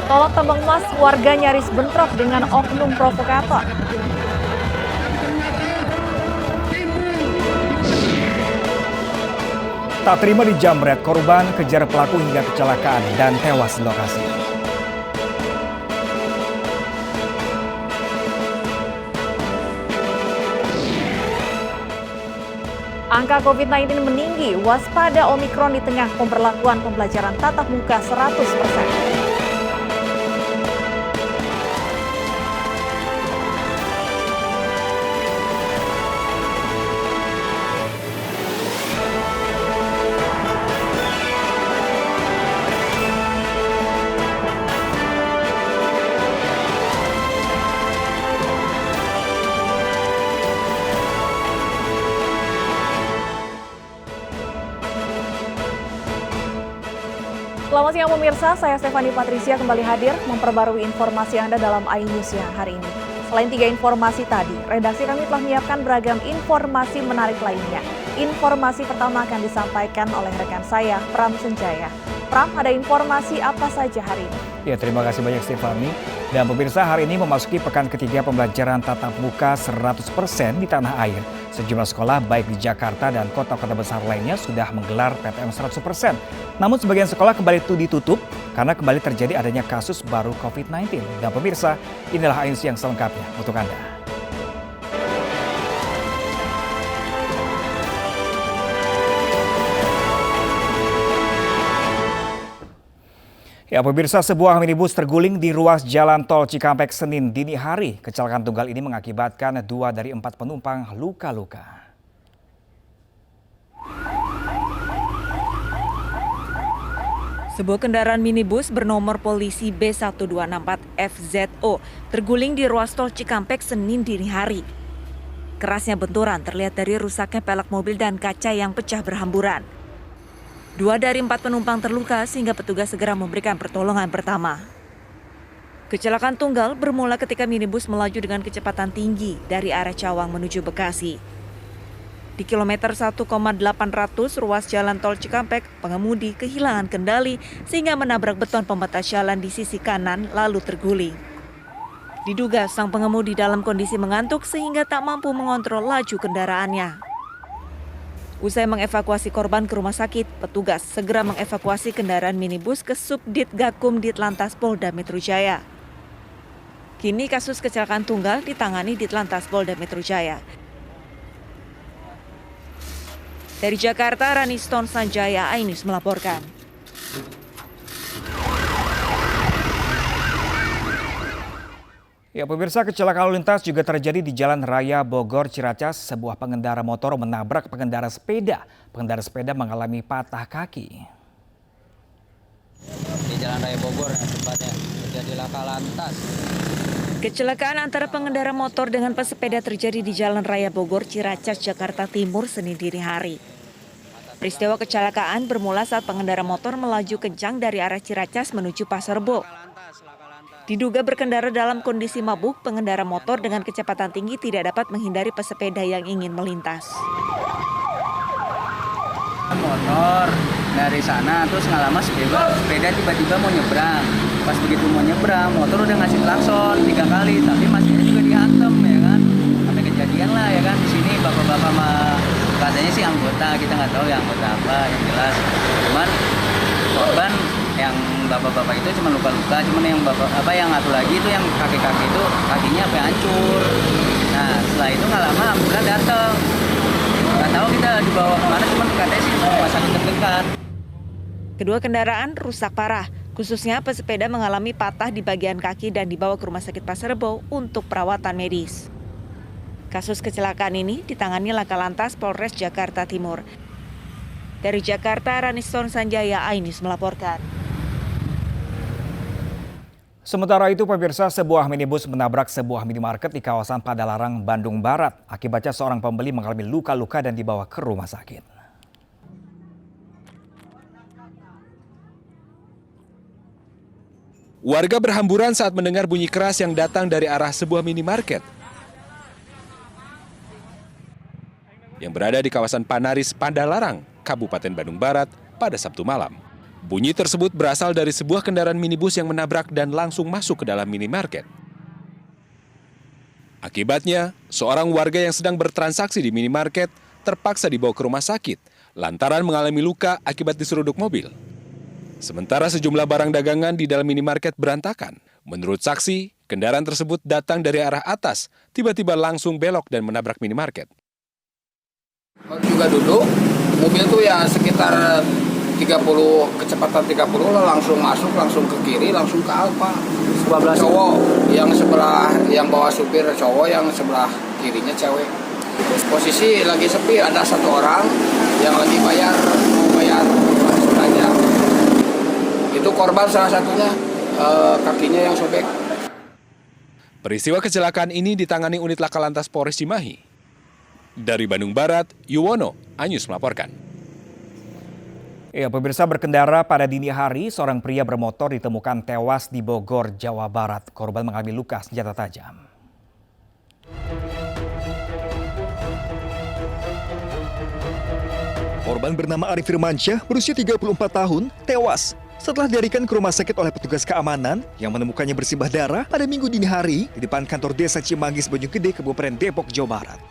Tolak tambang emas, warga nyaris bentrok dengan oknum provokator. Tak terima dijamret, korban kejar pelaku hingga kecelakaan dan tewas di lokasi. Angka COVID-19 meninggi, waspada Omikron di tengah pemberlakuan pembelajaran tatap muka 100%. Selamat siang pemirsa, saya Stefani Patricia kembali hadir memperbarui informasi Anda dalam iNews yang hari ini. Selain 3 informasi tadi, redaksi kami telah menyiapkan beragam informasi menarik lainnya. Informasi pertama akan disampaikan oleh rekan saya, Pram Senjaya. Pram, ada informasi apa saja hari ini? Ya, terima kasih banyak Stefani. Dan pemirsa, hari ini memasuki pekan ketiga pembelajaran tatap muka 100% di tanah air. Sejumlah sekolah baik di Jakarta dan kota-kota besar lainnya sudah menggelar PTM 100%. Namun sebagian sekolah kembali ditutup karena kembali terjadi adanya kasus baru COVID-19. Dan pemirsa, inilah iNews yang selengkapnya untuk Anda. Ya pemirsa, sebuah minibus terguling di ruas jalan tol Cikampek Senin dini hari. Kecelakaan tunggal ini mengakibatkan 2 dari 4 penumpang luka-luka. Sebuah kendaraan minibus bernomor polisi B1264FZO terguling di ruas tol Cikampek Senin dini hari. Kerasnya benturan terlihat dari rusaknya pelek mobil dan kaca yang pecah berhamburan. 2 dari 4 penumpang terluka sehingga petugas segera memberikan pertolongan pertama. Kecelakaan tunggal bermula ketika minibus melaju dengan kecepatan tinggi dari arah Cawang menuju Bekasi. Di kilometer 1,800 ruas jalan tol Cikampek, pengemudi kehilangan kendali sehingga menabrak beton pembatas jalan di sisi kanan lalu terguling. Diduga sang pengemudi dalam kondisi mengantuk sehingga tak mampu mengontrol laju kendaraannya. Usai mengevakuasi korban ke rumah sakit, petugas segera mengevakuasi kendaraan minibus ke Subdit Gakum Ditlantas Polda Metro Jaya. Kini kasus kecelakaan tunggal ditangani Ditlantas Polda Metro Jaya. Dari Jakarta, Raniston Sanjaya, iNews melaporkan. Ya pemirsa, kecelakaan lalu lintas juga terjadi di Jalan Raya Bogor Ciracas. Sebuah pengendara motor menabrak pengendara sepeda. Pengendara sepeda mengalami patah kaki. Di Jalan Raya Bogor tempatnya terjadi laka lantas. Kecelakaan antara pengendara motor dengan pesepeda terjadi di Jalan Raya Bogor Ciracas, Jakarta Timur Senin dini hari. Peristiwa kecelakaan bermula saat pengendara motor melaju kencang dari arah Ciracas menuju Pasar Rebo. Diduga berkendara dalam kondisi mabuk, pengendara motor dengan kecepatan tinggi tidak dapat menghindari pesepeda yang ingin melintas. Motor dari sana terus nggak lama sepeda tiba-tiba mau nyebrang. Pas begitu mau nyebrang, motor udah ngasih klakson 3 kali, tapi masnya juga dihantam ya kan. Sampai kejadian lah ya kan di sini bapak-bapak katanya sih anggota, kita nggak tahu ya anggota apa yang jelas. Cuman korban yang bapak-bapak itu cuma luka-luka, cuman yang yang satu lagi itu yang kaki-kaki itu kakinya sampai hancur. Nah setelah itu nggak lama ambulan datang. Nggak tahu kita dibawa kemana, cuman katanya sih rumah sakit terdekat. Kedua kendaraan rusak parah, khususnya pesepeda mengalami patah di bagian kaki dan dibawa ke Rumah Sakit Pasar Rebo untuk perawatan medis. Kasus kecelakaan ini ditangani Laka Lantas Polres Jakarta Timur. Dari Jakarta, Raniston Sanjaya, iNews melaporkan. Sementara itu pemirsa, sebuah minibus menabrak sebuah minimarket di kawasan Padalarang, Bandung Barat. Akibatnya seorang pembeli mengalami luka-luka dan dibawa ke rumah sakit. Warga berhamburan saat mendengar bunyi keras yang datang dari arah sebuah minimarket yang berada di kawasan Panaris, Padalarang, Kabupaten Bandung Barat pada Sabtu malam. Bunyi tersebut berasal dari sebuah kendaraan minibus yang menabrak dan langsung masuk ke dalam minimarket. Akibatnya, seorang warga yang sedang bertransaksi di minimarket terpaksa dibawa ke rumah sakit lantaran mengalami luka akibat diseruduk mobil. Sementara sejumlah barang dagangan di dalam minimarket berantakan. Menurut saksi, kendaraan tersebut datang dari arah atas, tiba-tiba langsung belok dan menabrak minimarket. Juga duduk, mobil tuh ya sekitar 30, kecepatan 30 lah, langsung masuk, langsung ke kiri, langsung ke Alfa. Cowok yang sebelah, yang bawa supir cowok, yang sebelah kirinya cewek. Posisi lagi sepi, ada satu orang yang lagi mau bayar langsung aja. Itu korban salah satunya, kakinya yang sobek. Peristiwa kecelakaan ini ditangani unit Laka Lantas Polres Cimahi. Dari Bandung Barat, Yuwono, iNews melaporkan. Ya, pemirsa, berkendara pada dini hari, seorang pria bermotor ditemukan tewas di Bogor, Jawa Barat. Korban mengalami luka senjata tajam. Korban bernama Arif Firmansyah berusia 34 tahun tewas setelah dilarikan ke rumah sakit oleh petugas keamanan yang menemukannya bersimbah darah pada Minggu dini hari di depan kantor desa Cimanggis, Bojonggede, Kabupaten Depok, Jawa Barat.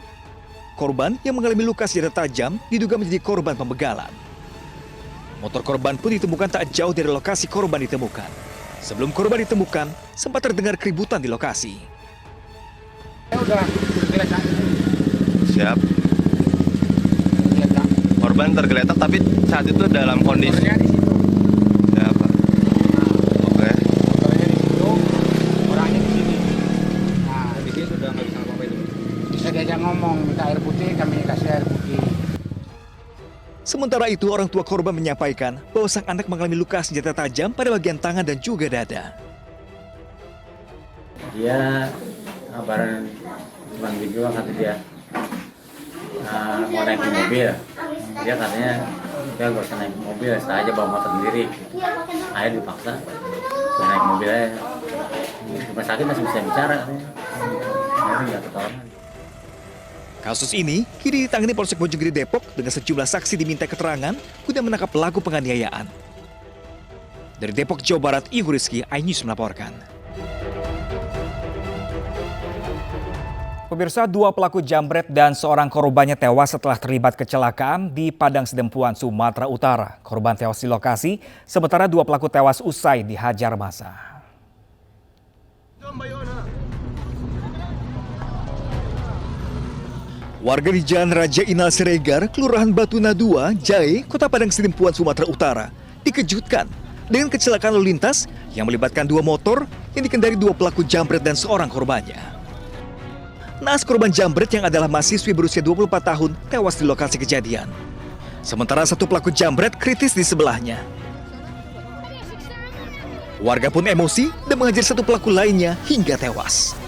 Korban yang mengalami luka senjata tajam diduga menjadi korban pembegalan. Motor korban pun ditemukan tak jauh dari lokasi korban ditemukan. Sebelum korban ditemukan, sempat terdengar keributan di lokasi. Siap. Korban tergeletak tapi saat itu dalam kondisi. Ya, Pak. Oke. Motornya di situ, orangnya di sini. Nah, di sini sudah nggak bisa apa-apa itu. Bisa diajak ngomong, minta air putih, kami kasih air putih. Sementara itu, orang tua korban menyampaikan bahwa sang anak mengalami luka senjata tajam pada bagian tangan dan juga dada. Dia kabaran cuma gitu kata dia mau naik ke mobil. Dia katanya dia gak usah naik mobil, saya aja bawa motor sendiri. Akhirnya dipaksa naik mobil aja. Di rumah sakit masih bisa bicara katanya. Akhirnya nggak ketahuan. Kasus ini kini ditangani Polsek Bojonggede Depok dengan sejumlah saksi diminta keterangan guna menangkap pelaku penganiayaan. Dari Depok, Jawa Barat, Igor Rizky, iNews melaporkan. Pemirsa, 2 pelaku jambret dan seorang korbannya tewas setelah terlibat kecelakaan di Padang Sidempuan, Sumatera Utara. Korban tewas di lokasi, sementara 2 pelaku tewas usai dihajar massa. Warga di Jalan Raja Inal Siregar, Kelurahan Batuna 2, Jae, Kota Padang Sidempuan, Sumatera Utara, dikejutkan dengan kecelakaan lalu lintas yang melibatkan 2 motor yang dikendari 2 pelaku jambret dan seorang korbannya. Naas korban jambret yang adalah mahasiswi berusia 24 tahun tewas di lokasi kejadian. Sementara 1 pelaku jambret kritis di sebelahnya. Warga pun emosi dan mengajar 1 pelaku lainnya hingga tewas.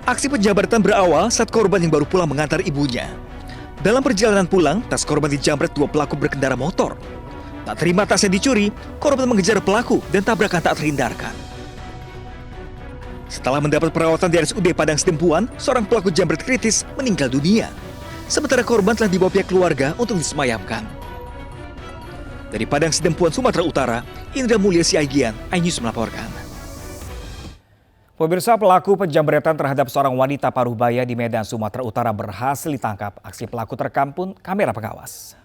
Aksi penjamretan berawal saat korban yang baru pulang mengantar ibunya. Dalam perjalanan pulang, tas korban dijamret 2 pelaku berkendara motor. Tak terima tasnya dicuri, korban mengejar pelaku dan tabrakan tak terhindarkan. Setelah mendapat perawatan di RSUD Padang Sidempuan, seorang pelaku jambret kritis meninggal dunia. Sementara korban telah dibawa pihak keluarga untuk disemayamkan. Dari Padang Sidempuan, Sumatera Utara, Indra Mulya Siagian, iNews melaporkan. Pemirsa, pelaku penjambretan terhadap seorang wanita Parubaya di Medan, Sumatera Utara berhasil ditangkap. Aksi pelaku terekam pun kamera pengawas.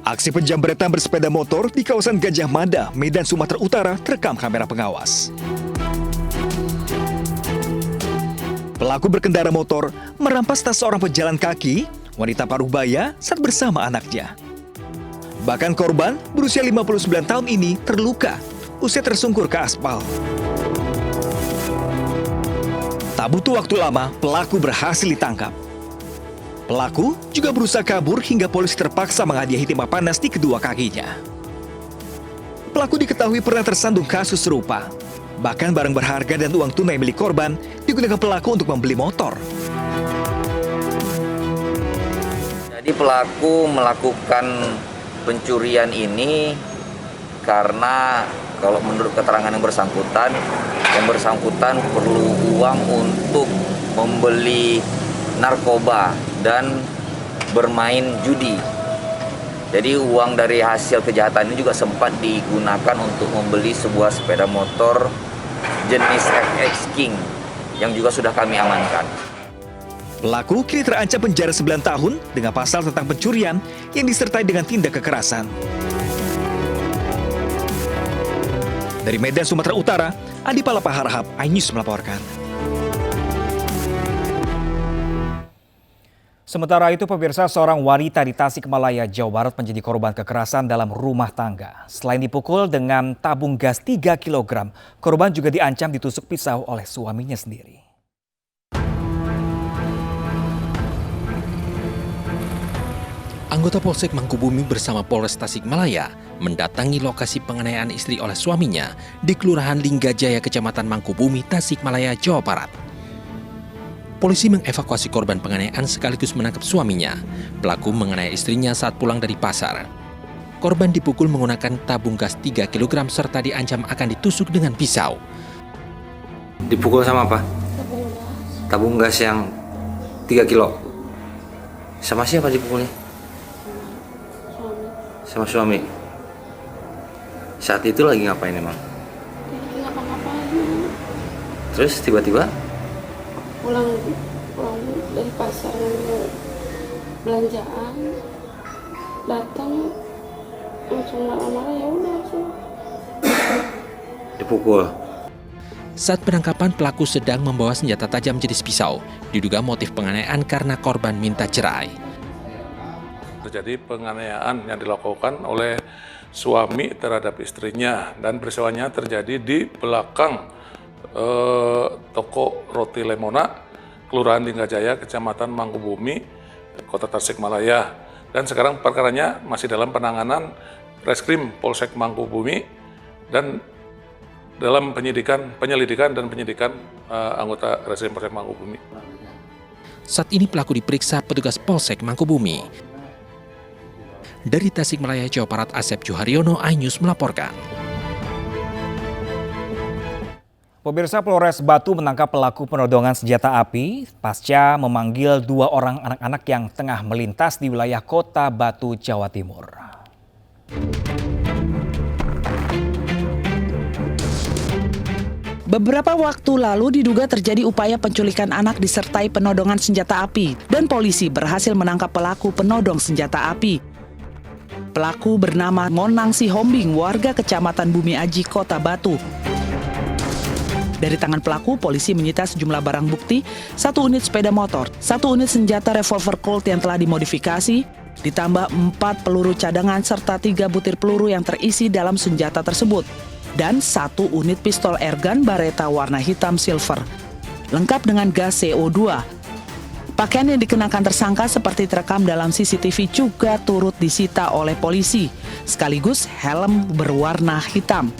Aksi penjambretan bersepeda motor di kawasan Gajah Mada, Medan, Sumatera Utara terekam kamera pengawas. Pelaku berkendara motor merampas tas seorang pejalan kaki, wanita Parubaya, saat bersama anaknya. Bahkan korban berusia 59 tahun ini terluka usai tersungkur ke aspal. Tak butuh waktu lama, pelaku berhasil ditangkap. Pelaku juga berusaha kabur hingga polisi terpaksa menghadiahi timah panas di kedua kakinya. Pelaku diketahui pernah tersandung kasus serupa. Bahkan barang berharga dan uang tunai milik korban digunakan pelaku untuk membeli motor. Jadi pelaku melakukan pencurian ini karena Kalau menurut keterangan yang bersangkutan perlu uang untuk membeli narkoba dan bermain judi. Jadi uang dari hasil kejahatan ini juga sempat digunakan untuk membeli sebuah sepeda motor jenis FX King yang juga sudah kami amankan. Pelaku kini terancam penjara 9 tahun dengan pasal tentang pencurian yang disertai dengan tindak kekerasan. Dari Medan, Sumatera Utara, Adi Palapa Harahap, iNews melaporkan. Sementara itu, pemirsa, seorang wanita di Tasikmalaya, Jawa Barat menjadi korban kekerasan dalam rumah tangga. Selain dipukul dengan tabung gas 3 kg, korban juga diancam ditusuk pisau oleh suaminya sendiri. Anggota Polsek Mangkubumi bersama Polres Tasikmalaya mendatangi lokasi penganiayaan istri oleh suaminya di Kelurahan Linggajaya, Kecamatan Mangkubumi, Tasikmalaya, Jawa Barat. Polisi mengevakuasi korban penganiayaan sekaligus menangkap suaminya. Pelaku menganiaya istrinya saat pulang dari pasar. Korban dipukul menggunakan tabung gas 3 kg serta diancam akan ditusuk dengan pisau. Dipukul sama apa? Tabung gas yang 3 kilo. Sama siapa dipukulnya? Sama suami. Saat itu lagi ngapain emang? Terus tiba-tiba pulang dari pasar ngambil belanjaan, datang langsung marah-marah, ya udah langsung dipukul. Saat penangkapan, pelaku sedang membawa senjata tajam jenis pisau. Diduga motif penganiayaan karena korban minta cerai. Terjadi penganiayaan yang dilakukan oleh suami terhadap istrinya, dan peristiwanya terjadi di belakang toko roti Lemona, Kelurahan Linggajaya, Kecamatan Mangkubumi, Kota Tasikmalaya. Dan sekarang perkaranya masih dalam penanganan Reskrim Polsek Mangkubumi dan dalam penyelidikan dan penyidikan anggota Reskrim Polsek Mangkubumi. Saat ini pelaku diperiksa petugas Polsek Mangkubumi. Dari Tasikmalaya, Jawa Barat, Asep Juharyono, iNews melaporkan. Pemirsa, Polres Batu menangkap pelaku penodongan senjata api pasca memanggil 2 orang anak-anak yang tengah melintas di wilayah Kota Batu, Jawa Timur. Beberapa waktu lalu diduga terjadi upaya penculikan anak disertai penodongan senjata api, dan polisi berhasil menangkap pelaku penodong senjata api. Pelaku bernama Monang Sihombing, warga Kecamatan Bumi Aji, Kota Batu. Dari tangan pelaku, polisi menyita sejumlah barang bukti, 1 unit sepeda motor, 1 unit senjata revolver Colt yang telah dimodifikasi, ditambah 4 peluru cadangan serta 3 butir peluru yang terisi dalam senjata tersebut, dan 1 unit pistol airgun Baretta warna hitam silver, lengkap dengan gas CO2. Pakaian yang dikenakan tersangka seperti terekam dalam CCTV juga turut disita oleh polisi, sekaligus helm berwarna hitam.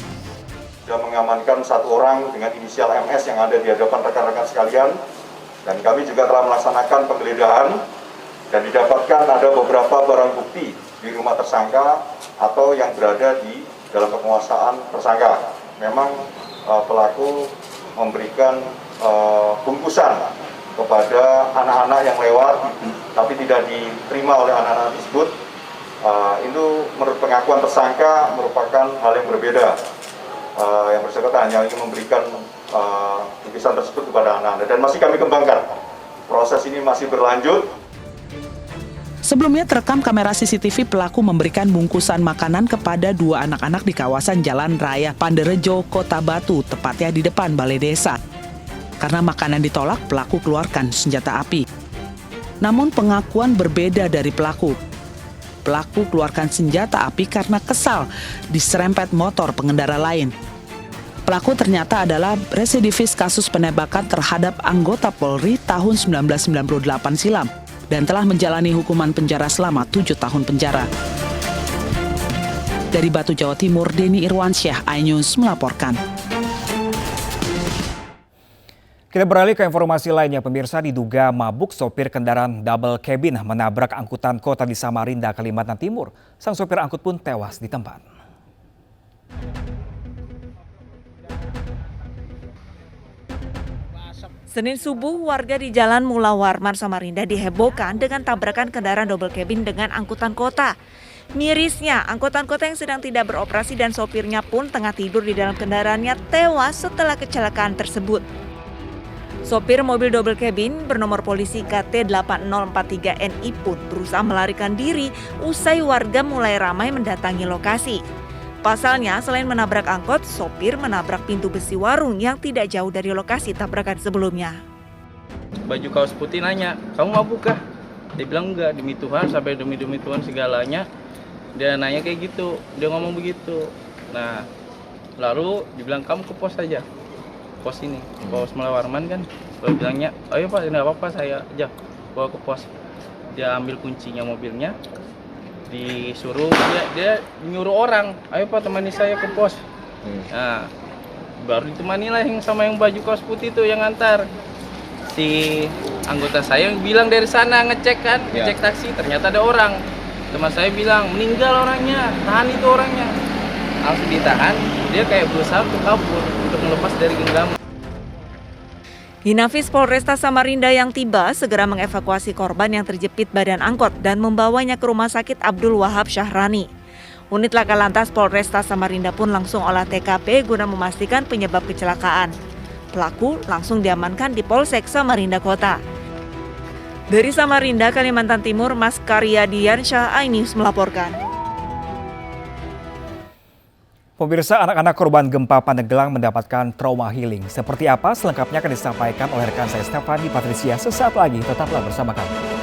Sudah mengamankan 1 orang dengan inisial MS yang ada di hadapan rekan-rekan sekalian, dan kami juga telah melaksanakan penggeledahan dan didapatkan ada beberapa barang bukti di rumah tersangka atau yang berada di dalam penguasaan tersangka. Memang pelaku memberikan bungkusan kepada anak-anak yang lewat, tapi tidak diterima oleh anak-anak tersebut. Itu menurut pengakuan tersangka merupakan hal yang berbeda. Yang bersangkutan hanya ingin memberikan lukisan tersebut kepada anak-anak, dan masih kami kembangkan. Proses ini masih berlanjut. Sebelumnya terekam kamera CCTV pelaku memberikan bungkusan makanan kepada 2 anak-anak di kawasan Jalan Raya Panderejo, Kota Batu, tepatnya di depan Balai Desa. Karena makanan ditolak, pelaku keluarkan senjata api. Namun pengakuan berbeda dari pelaku. Pelaku keluarkan senjata api karena kesal diserempet motor pengendara lain. Pelaku ternyata adalah residivis kasus penembakan terhadap anggota Polri tahun 1998 silam dan telah menjalani hukuman penjara selama 7 tahun penjara. Dari Batu, Jawa Timur, Denny Irwansyah, iNews melaporkan. Kita beralih ke informasi lainnya, pemirsa. Diduga mabuk, sopir kendaraan double cabin menabrak angkutan kota di Samarinda, Kalimantan Timur. Sang sopir angkut pun tewas di tempat. Senin subuh, warga di Jalan Mula Warman, Samarinda dihebohkan dengan tabrakan kendaraan double cabin dengan angkutan kota. Mirisnya, angkutan kota yang sedang tidak beroperasi dan sopirnya pun tengah tidur di dalam kendaraannya tewas setelah kecelakaan tersebut. Sopir mobil double cabin bernomor polisi KT8043NI pun berusaha melarikan diri usai warga mulai ramai mendatangi lokasi. Pasalnya, selain menabrak angkot, sopir menabrak pintu besi warung yang tidak jauh dari lokasi tabrakan sebelumnya. Baju kaos putih nanya, kamu mabuk kah? Dia bilang enggak, demi Tuhan, sampai demi Tuhan segalanya. Dia nanya kayak gitu, dia ngomong begitu. Nah, lalu dibilang kamu ke pos aja, pos ini, pos Mula Warman kan. Lalu bilangnya, ayo Pak, tidak apa-apa, saya aja bawa ke pos. Dia ambil kuncinya mobilnya, disuruh dia nyuruh orang, ayo Pak temani saya ke pos. Nah, baru ditemani lah yang sama yang baju kaos putih itu yang antar. Si anggota saya yang bilang dari sana ngecek kan, ngecek taksi, ternyata ada orang. Teman saya bilang meninggal orangnya, tahan itu orangnya. Langsung ditahan, dia kayak berusaha untuk kabur, untuk melepas dari genggaman. Inafis Polresta Samarinda yang tiba segera mengevakuasi korban yang terjepit badan angkot dan membawanya ke Rumah Sakit Abdul Wahab Syahrani. Unit Laka Lantas Polresta Samarinda pun langsung olah TKP guna memastikan penyebab kecelakaan. Pelaku langsung diamankan di Polsek Samarinda Kota. Dari Samarinda, Kalimantan Timur, Mas Karyadiansyah, iNews melaporkan. Pemirsa, anak-anak korban gempa Pandeglang mendapatkan trauma healing. Seperti apa selengkapnya akan disampaikan oleh rekan saya Stefani Patricia sesaat lagi. Tetaplah bersama kami.